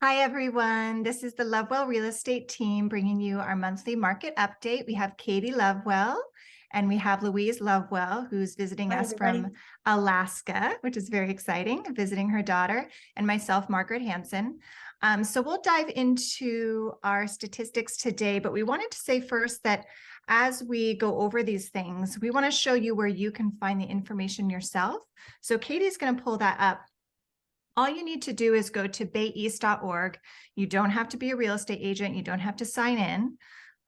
Hi, everyone. This is the Lovewell Real Estate team bringing you our monthly market update. We have Katie Lovewell and we have Louise Lovewell, who's visiting Hi, us everybody. from Alaska, which is very exciting, visiting her daughter, and myself, Margaret Hanson. So we'll dive into our statistics today, but we wanted to say first that as we go over these things, we want to show you where you can find the information yourself. So Katie's going to pull that up. All you need to do is go to bayeast.org. You don't have to be a real estate agent. You don't have to sign in.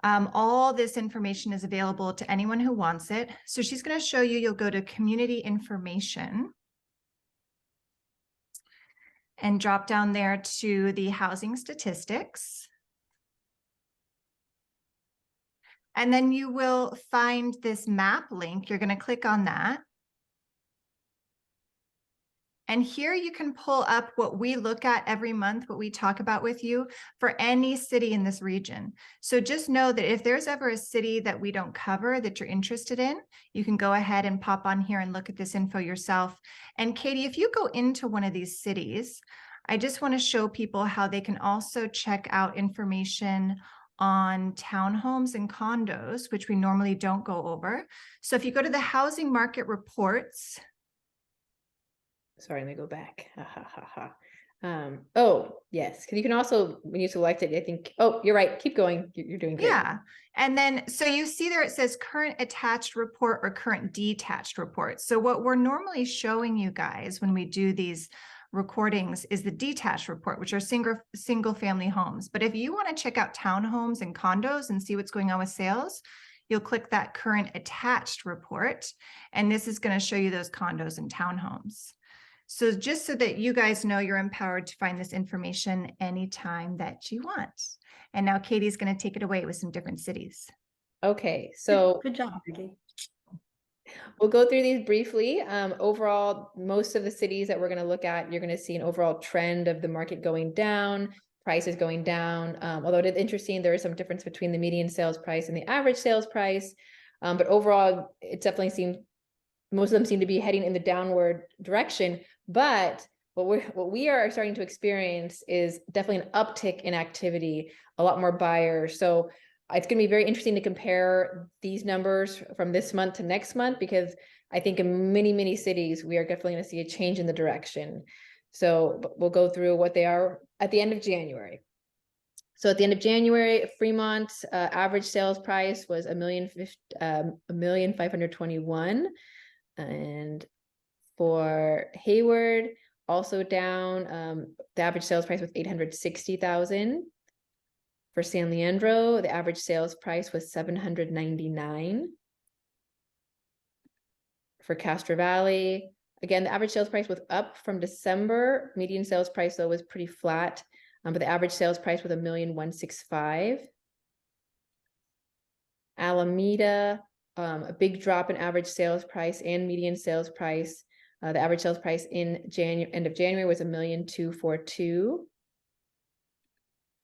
All this information is available to anyone who wants it. So she's going to show you, you'll go to community information and drop down there to the housing statistics. And then you will find this map link. You're going to click on that. And here you can pull up what we look at every month, what we talk about with you for any city in this region. So just know that if there's ever a city that we don't cover that you're interested in, you can go ahead and pop on here and look at this info yourself. And Katie, if you go into one of these cities, I just want to show people how they can also check out information on townhomes and condos, which we normally don't go over. So if you go to the housing market reports, Sorry, let me go back. Oh, yes. Because you can also, when you select it, I think, oh, you're right. Keep going. You're doing great. yeah. And then, so you see there, it says current attached report or current detached report. So what we're normally showing you guys when we do these recordings is the detached report, which are single family homes. But if you want to check out townhomes and condos and see what's going on with sales, you'll click that current attached report. And this is going to show you those condos and townhomes. So just so that you guys know, you're empowered to find this information anytime that you want. And now Katie's going to take it away with some different cities. Okay, so Good job, Vicky. we'll go through these briefly. Overall, most of the cities that we're going to look at, you're going to see an overall trend of the market going down, prices going down. Although it is interesting, there is some difference between the median sales price and the average sales price. But overall, it definitely seems most of them seem to be heading in the downward direction. But what we are starting to experience is definitely an uptick in activity, a lot more buyers. So it's going to be very interesting to compare these numbers from this month to next month, because I think in many, many cities, we are definitely going to see a change in the direction. So we'll go through what they are at the end of January. So at the end of January, Fremont's average sales price was $1,521,000. And for Hayward, also down, the average sales price was $860,000. For San Leandro, the average sales price was $799. For Castro Valley, again, the average sales price was up from December. Median sales price, though, was pretty flat, but the average sales price was $1,165,000. Alameda, a big drop in average sales price and median sales price. The average sales price in end of January was $1,242,000.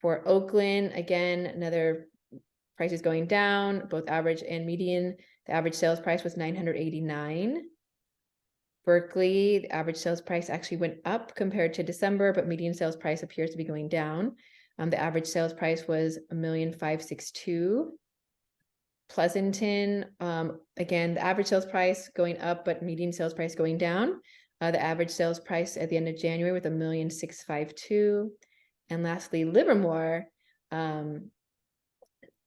For Oakland, again, another prices going down, both average and median. The average sales price was $989,000. Berkeley, the average sales price actually went up compared to December, but median sales price appears to be going down. The average sales price was $1,562,000. Pleasanton, again, the average sales price going up, but median sales price going down. The average sales price at the end of January was $1,652,000. And lastly, Livermore, I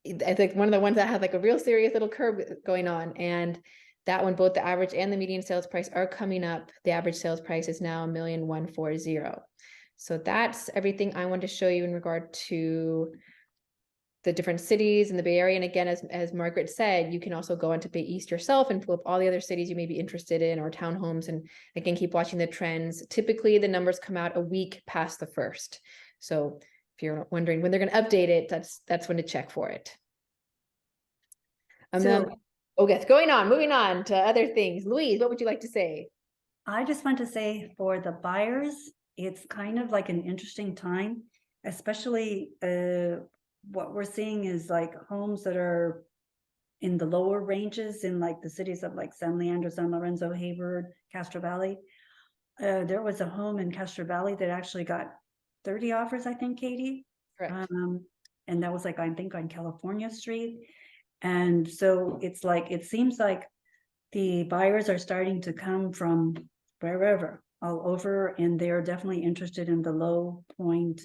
think one of the ones that had like a real serious little curve going on. And that one, both the average and the median sales price are coming up. The average sales price is now $1,140,000. So that's everything I want to show you in regard to the different cities in the Bay Area. And again, as Margaret said, you can also go onto Bay East yourself and pull up all the other cities you may be interested in, or townhomes, and again, keep watching the trends. Typically, the numbers come out a week past the first. So if you're wondering when they're going to update it, that's when to check for it. Moving on to other things. Louise, what would you like to say? I just want to say for the buyers, it's kind of like an interesting time, especially what we're seeing is like homes that are in the lower ranges in like the cities of like San Leandro, San Lorenzo, Hayward, Castro Valley. There was a home in Castro Valley that actually got 30 offers, I think, Katie. Correct. And that was like, I think on California Street. And so it's like, it seems like the buyers are starting to come from wherever, all over, and they're definitely interested in the low point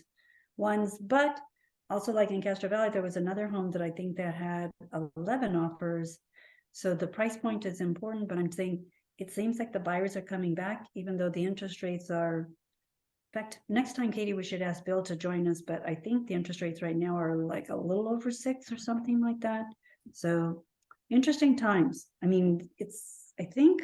ones. But also, like in Castro Valley, there was another home that I think that had 11 offers. So the price point is important, but I'm saying it seems like the buyers are coming back, even though the interest rates are. In fact, next time, Katie, we should ask Bill to join us, but I think the interest rates right now are like a little over 6 or something like that. So interesting times. I mean, I think,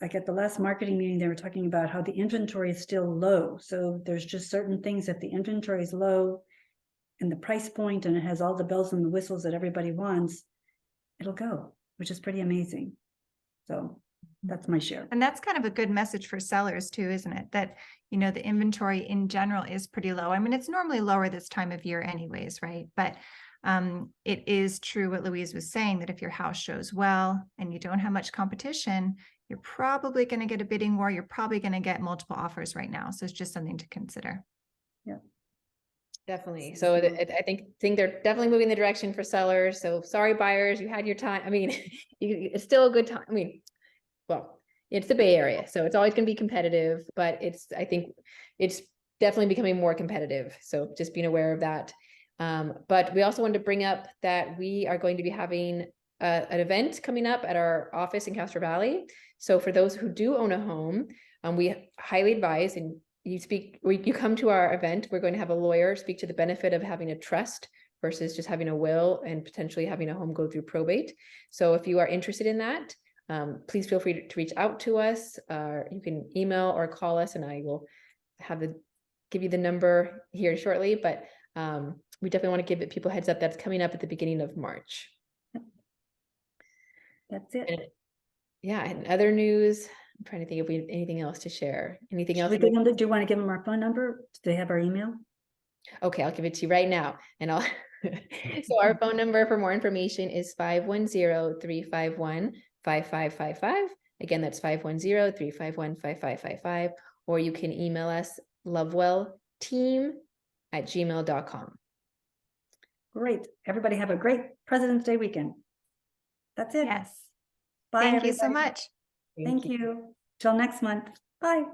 like at the last marketing meeting, they were talking about how the inventory is still low. So there's just certain things that the inventory is low and the price point, and it has all the bells and the whistles that everybody wants, it'll go, which is pretty amazing. So that's my share. And that's kind of a good message for sellers too, isn't it? That, you know, the inventory in general is pretty low. I mean, it's normally lower this time of year anyways, right? But it is true what Louise was saying, that if your house shows well and you don't have much competition, you're probably going to get a bidding war. You're probably going to get multiple offers right now. So it's just something to consider. Yeah. Definitely. So I think they're definitely moving the direction for sellers. So sorry, buyers, you had your time. I mean, it's still a good time. I mean, well, it's the Bay Area, so it's always going to be competitive, but I think it's definitely becoming more competitive. So just being aware of that. But we also wanted to bring up that we are going to be having an event coming up at our office in Castro Valley. So for those who do own a home, we highly advise, and you come to our event, we're going to have a lawyer speak to the benefit of having a trust versus just having a will and potentially having a home go through probate. So if you are interested in that, please feel free to reach out to us. You can email or call us, and I will give you the number here shortly. But we definitely want to give people heads up that's coming up at the beginning of March. That's it. And, yeah, and other news. I'm trying to think if we have anything else to share. Anything else? Do you want to give them our phone number? Do they have our email? Okay, I'll give it to you right now, and I'll. So our phone number for more information is 510-351-5555. Again, that's 510-351-5555. Or you can email us lovewellteam@gmail.com. Great. Everybody have a great President's Day weekend. That's it. Yes. Bye, Thank everybody. you so much. Thank you. Till next month. Bye.